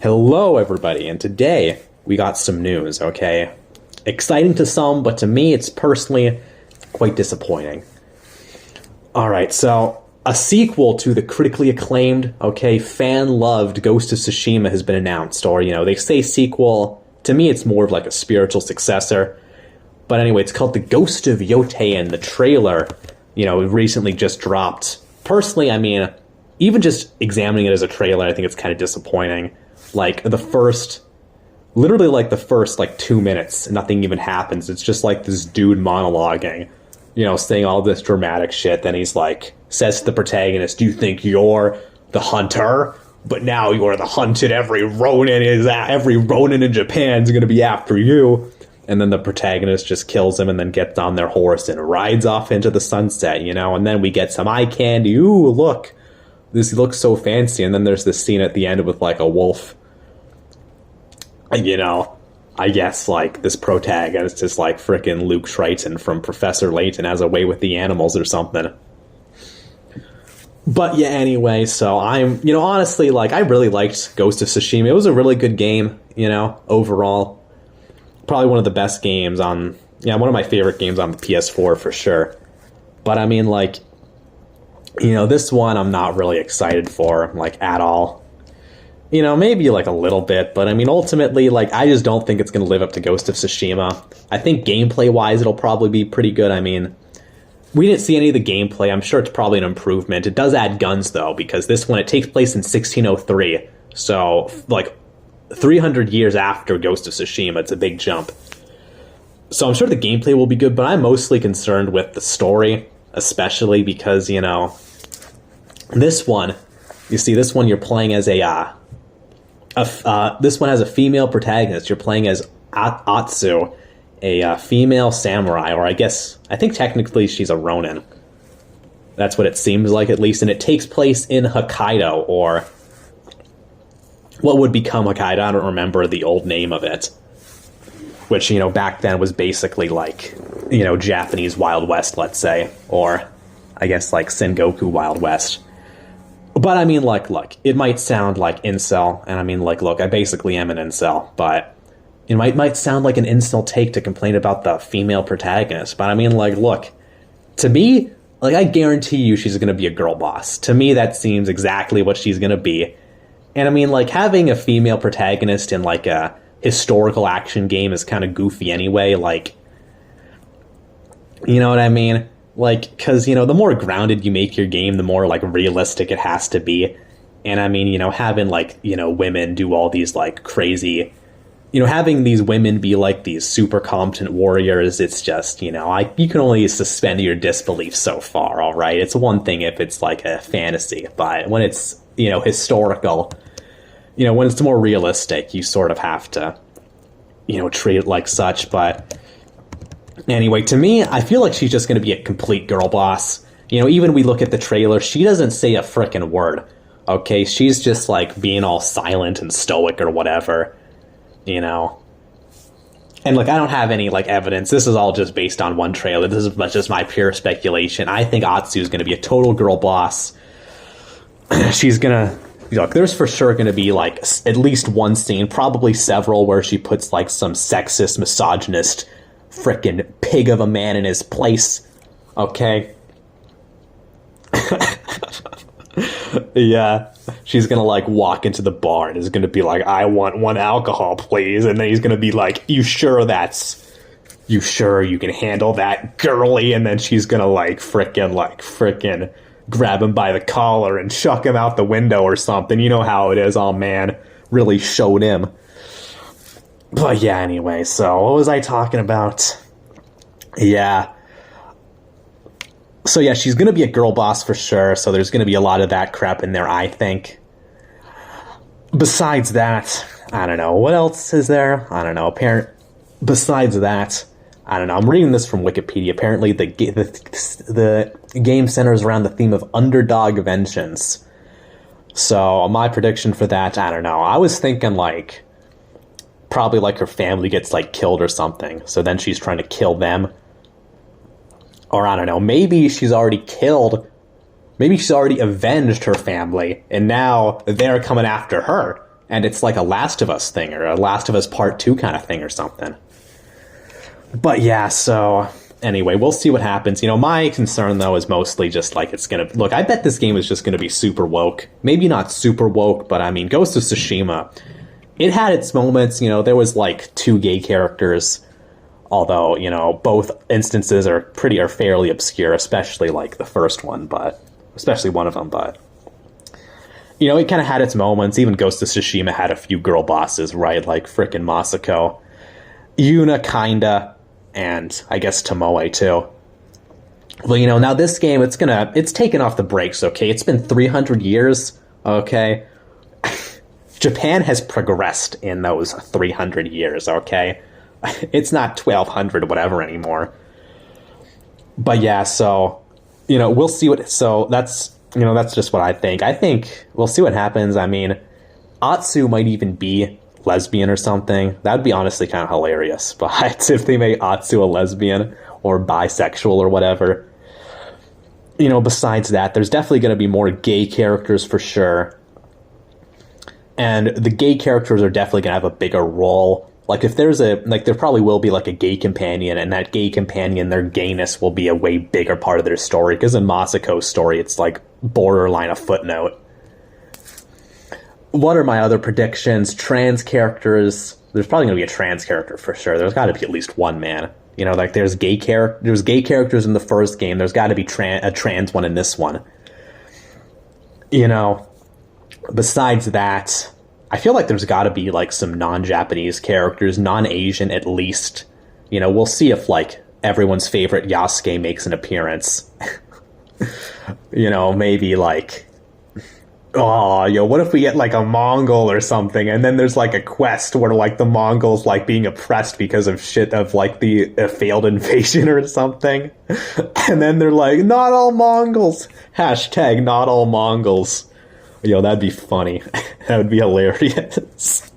Hello, everybody, and today we got some news, okay? Exciting to some, but to me, it's personally quite disappointing. Alright, so a sequel to the critically acclaimed, okay, fan-loved Ghost of Tsushima has been announced, or, they say sequel. To me, it's more of like a spiritual successor. But anyway, it's called The Ghost of Yotei, and the trailer, recently just dropped. Personally, even just examining it as a trailer, I think it's kind of disappointing. Literally the first 2 minutes, nothing even happens. It's just like this dude monologuing, saying all this dramatic shit. Then he's like, says to the protagonist, "Do you think you're the hunter? But now you're the hunted. Every Ronin in Japan is going to be after you." And then the protagonist just kills him and then gets on their horse and rides off into the sunset, and then we get some eye candy. Ooh, look, this looks so fancy. And then there's this scene at the end with a wolf. I guess this protagonist is frickin' Luke Triton from Professor Layton has a way with the animals or something. But yeah, anyway, so I'm, honestly, I really liked Ghost of Tsushima. It was a really good game, overall. Probably one of the best games one of my favorite games on the PS4 for sure. But this one I'm not really excited for, at all. Maybe a little bit, but ultimately, I just don't think it's going to live up to Ghost of Tsushima. I think gameplay-wise, it'll probably be pretty good. We didn't see any of the gameplay. I'm sure it's probably an improvement. It does add guns, though, because this one, it takes place in 1603. So, 300 years after Ghost of Tsushima. It's a big jump. So I'm sure the gameplay will be good, but I'm mostly concerned with the story, especially because, this one, you're playing as this one has a female protagonist. You're playing as Atsu, a female samurai, or I think technically she's a Ronin. That's what it seems like, at least. And it takes place in Hokkaido, or what would become Hokkaido. I don't remember the old name of it. Which, back then was basically Japanese Wild West, let's say. Or, I guess, Sengoku Wild West. But look, it might sound like incel, and look, I basically am an incel, but it might sound like an incel take to complain about the female protagonist, but look, to me, I guarantee you she's gonna be a girl boss. To me, that seems exactly what she's gonna be. And having a female protagonist in a historical action game is kind of goofy anyway, you know what I mean? Because, the more grounded you make your game, the more, realistic it has to be. And, having, women do all these, crazy... having these women be, these super competent warriors, it's just, you can only suspend your disbelief so far, all right? It's one thing if it's, a fantasy, but when it's, historical, when it's more realistic, you sort of have to, treat it like such, but... Anyway, to me, I feel like she's just going to be a complete girl boss. Even we look at the trailer, she doesn't say a frickin' word. Okay, she's just, being all silent and stoic or whatever. And, I don't have any, evidence. This is all just based on one trailer. This is just my pure speculation. I think Atsu's going to be a total girl boss. She's going to... Look, there's for sure going to be, at least one scene, probably several, where she puts, some sexist, misogynist... frickin' pig of a man in his place, okay? Yeah, she's gonna, walk into the bar and is gonna be like, "I want one alcohol, please," and then he's gonna be like, you sure you can handle that, girly? And then she's gonna, frickin' grab him by the collar and chuck him out the window or something. You know how it is. Oh, man, really showed him. But yeah, anyway, so what was I talking about? Yeah. So yeah, she's going to be a girl boss for sure, so there's going to be a lot of that crap in there, I think. Besides that, I don't know. What else is there? I don't know. Besides that, I don't know. I'm reading this from Wikipedia. Apparently the game centers around the theme of underdog vengeance. So my prediction for that, I don't know. I was thinking probably her family gets killed or something, so then she's trying to kill them. Or I don't know, maybe she's already avenged her family, and now they're coming after her, and it's like a Last of Us thing or a Last of Us Part 2 kind of thing or something. But yeah, so anyway, we'll see what happens. My concern though is mostly just like it's gonna look. I bet this game is just gonna be super woke. Maybe not super woke, but I mean, Ghost of Tsushima. It had its moments. There was like 2 gay characters, although both instances are fairly obscure, especially like the first one, but especially one of them. But it kind of had its moments. Even Ghost of Tsushima had a few girl bosses, right? Like frickin' Masako, Yuna, kinda. And I guess Tomoe too. Well, now this game, it's taken off the brakes, okay? It's been 300 years, okay? Japan has progressed in those 300 years, okay? It's not 1200 whatever anymore. But yeah, so, we'll see so that's just what I think. I think we'll see what happens. I mean, Atsu might even be lesbian or something. That would be honestly kind of hilarious. But if they make Atsu a lesbian or bisexual or whatever, besides that, there's definitely going to be more gay characters for sure. And the gay characters are definitely going to have a bigger role. Like if there probably will be like a gay companion, and that gay companion, their gayness will be a way bigger part of their story. Because in Masako's story, it's like borderline a footnote. What are my other predictions? Trans characters. There's probably going to be a trans character for sure. There's got to be at least one, man. Like there's gay characters in the first game. There's got to be a trans one in this one. Besides that, I feel like there's got to be like some non-Japanese characters, non-Asian at least. We'll see if like everyone's favorite Yasuke makes an appearance. Maybe like, what if we get like a Mongol or something, and then there's like a quest where like the Mongols like being oppressed because of shit of like the failed invasion or something, and then they're like, not all Mongols, hashtag not all Mongols. That'd be funny. That would be hilarious.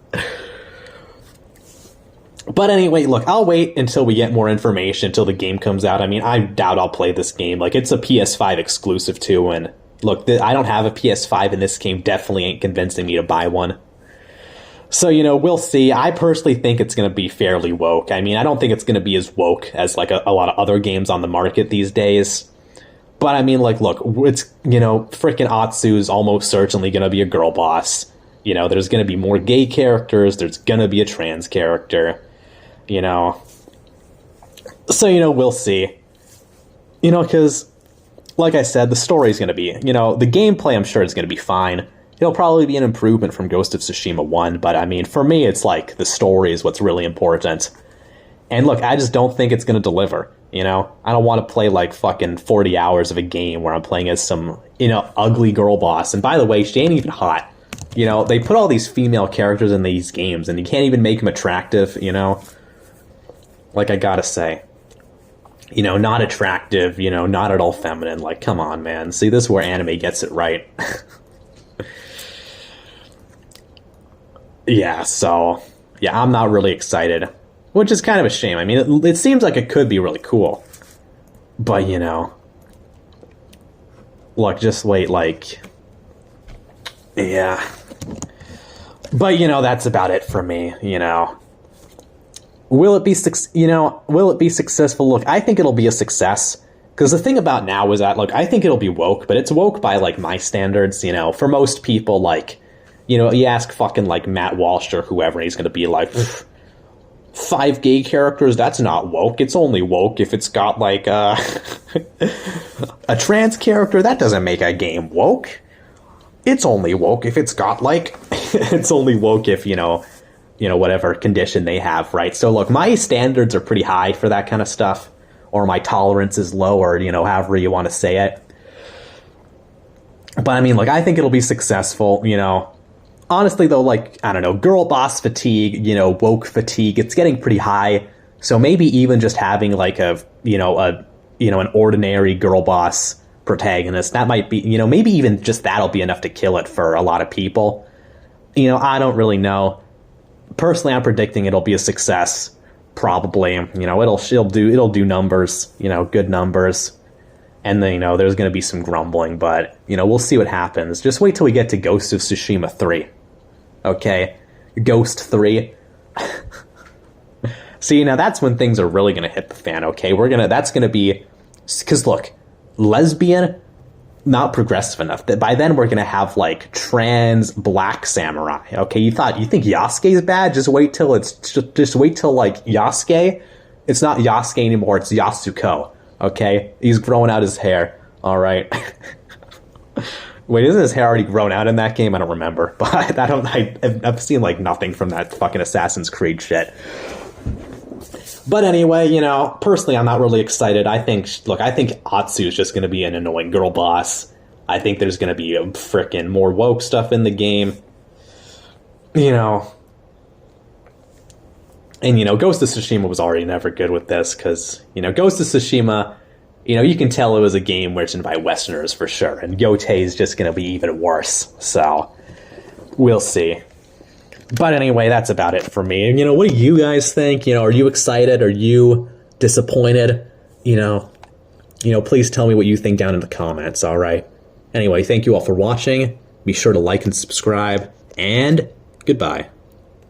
But anyway, look, I'll wait until we get more information, until the game comes out. I mean, I doubt I'll play this game. Like, it's a PS5 exclusive too, and look, I don't have a PS5, and this game definitely ain't convincing me to buy one. So, we'll see. I personally think it's going to be fairly woke. I mean, I don't think it's going to be as woke as, like, a lot of other games on the market these days. But, I mean, like, look, it's, frickin' Atsu's almost certainly going to be a girl boss. There's going to be more gay characters. There's going to be a trans character. So, we'll see. Because, like I said, the story's going to be, the gameplay I'm sure is going to be fine. It'll probably be an improvement from Ghost of Tsushima 1, but I mean, for me, it's like the story is what's really important. And look, I just don't think it's going to deliver, I don't want to play like fucking 40 hours of a game where I'm playing as some, ugly girl boss. And by the way, she ain't even hot. They put all these female characters in these games, and you can't even make them attractive, Like, I gotta say. Not attractive, not at all feminine. Like, come on, man. See, this is where anime gets it right. Yeah, so, yeah, I'm not really excited. Which is kind of a shame. I mean, it seems like it could be really cool. But, look, just wait, like, yeah. But, that's about it for me, Will it be successful? Look, I think it'll be a success. Because the thing about now is that, look, I think it'll be woke, but it's woke by, like, my standards, For most people, like, you ask fucking, like, Matt Walsh or whoever, and he's going to be like, 5 gay characters, that's not woke. It's only woke if it's got, like, a trans character. That doesn't make a game woke. It's only woke if it's got, like, it's only woke if, whatever condition they have, right? So, look, my standards are pretty high for that kind of stuff, or my tolerance is low, or, however you want to say it. But, I mean, like, I think it'll be successful, Honestly, though, like, I don't know, girl boss fatigue, woke fatigue, it's getting pretty high. So maybe even just having, like, an ordinary girl boss protagonist, that might be, maybe even just that'll be enough to kill it for a lot of people. I don't really know. Personally, I'm predicting it'll be a success. Probably, it'll do numbers, good numbers. And then, there's going to be some grumbling, but, we'll see what happens. Just wait till we get to Ghost of Tsushima 3. Okay, Ghost 3. See, now that's when things are really gonna hit the fan. Okay, that's gonna be, because look, lesbian, not progressive enough. That by then we're gonna have like trans black samurai. Okay, you think Yasuke's bad? Just wait till like Yasuke. It's not Yasuke anymore. It's Yasuko. Okay, he's growing out his hair. All right. Wait, isn't his hair already grown out in that game? I don't remember, but I've seen like nothing from that fucking Assassin's Creed shit. But anyway, personally, I'm not really excited. I think Atsu is just going to be an annoying girl boss. I think there's going to be frickin' more woke stuff in the game. And, Ghost of Tsushima was already never good with this, because, Ghost of Tsushima, you can tell it was a game written by Westerners for sure, and Yotei is just going to be even worse. So, we'll see. But anyway, that's about it for me. And, what do you guys think? Are you excited? Are you disappointed? Please tell me what you think down in the comments, all right? Anyway, thank you all for watching. Be sure to like and subscribe, and goodbye.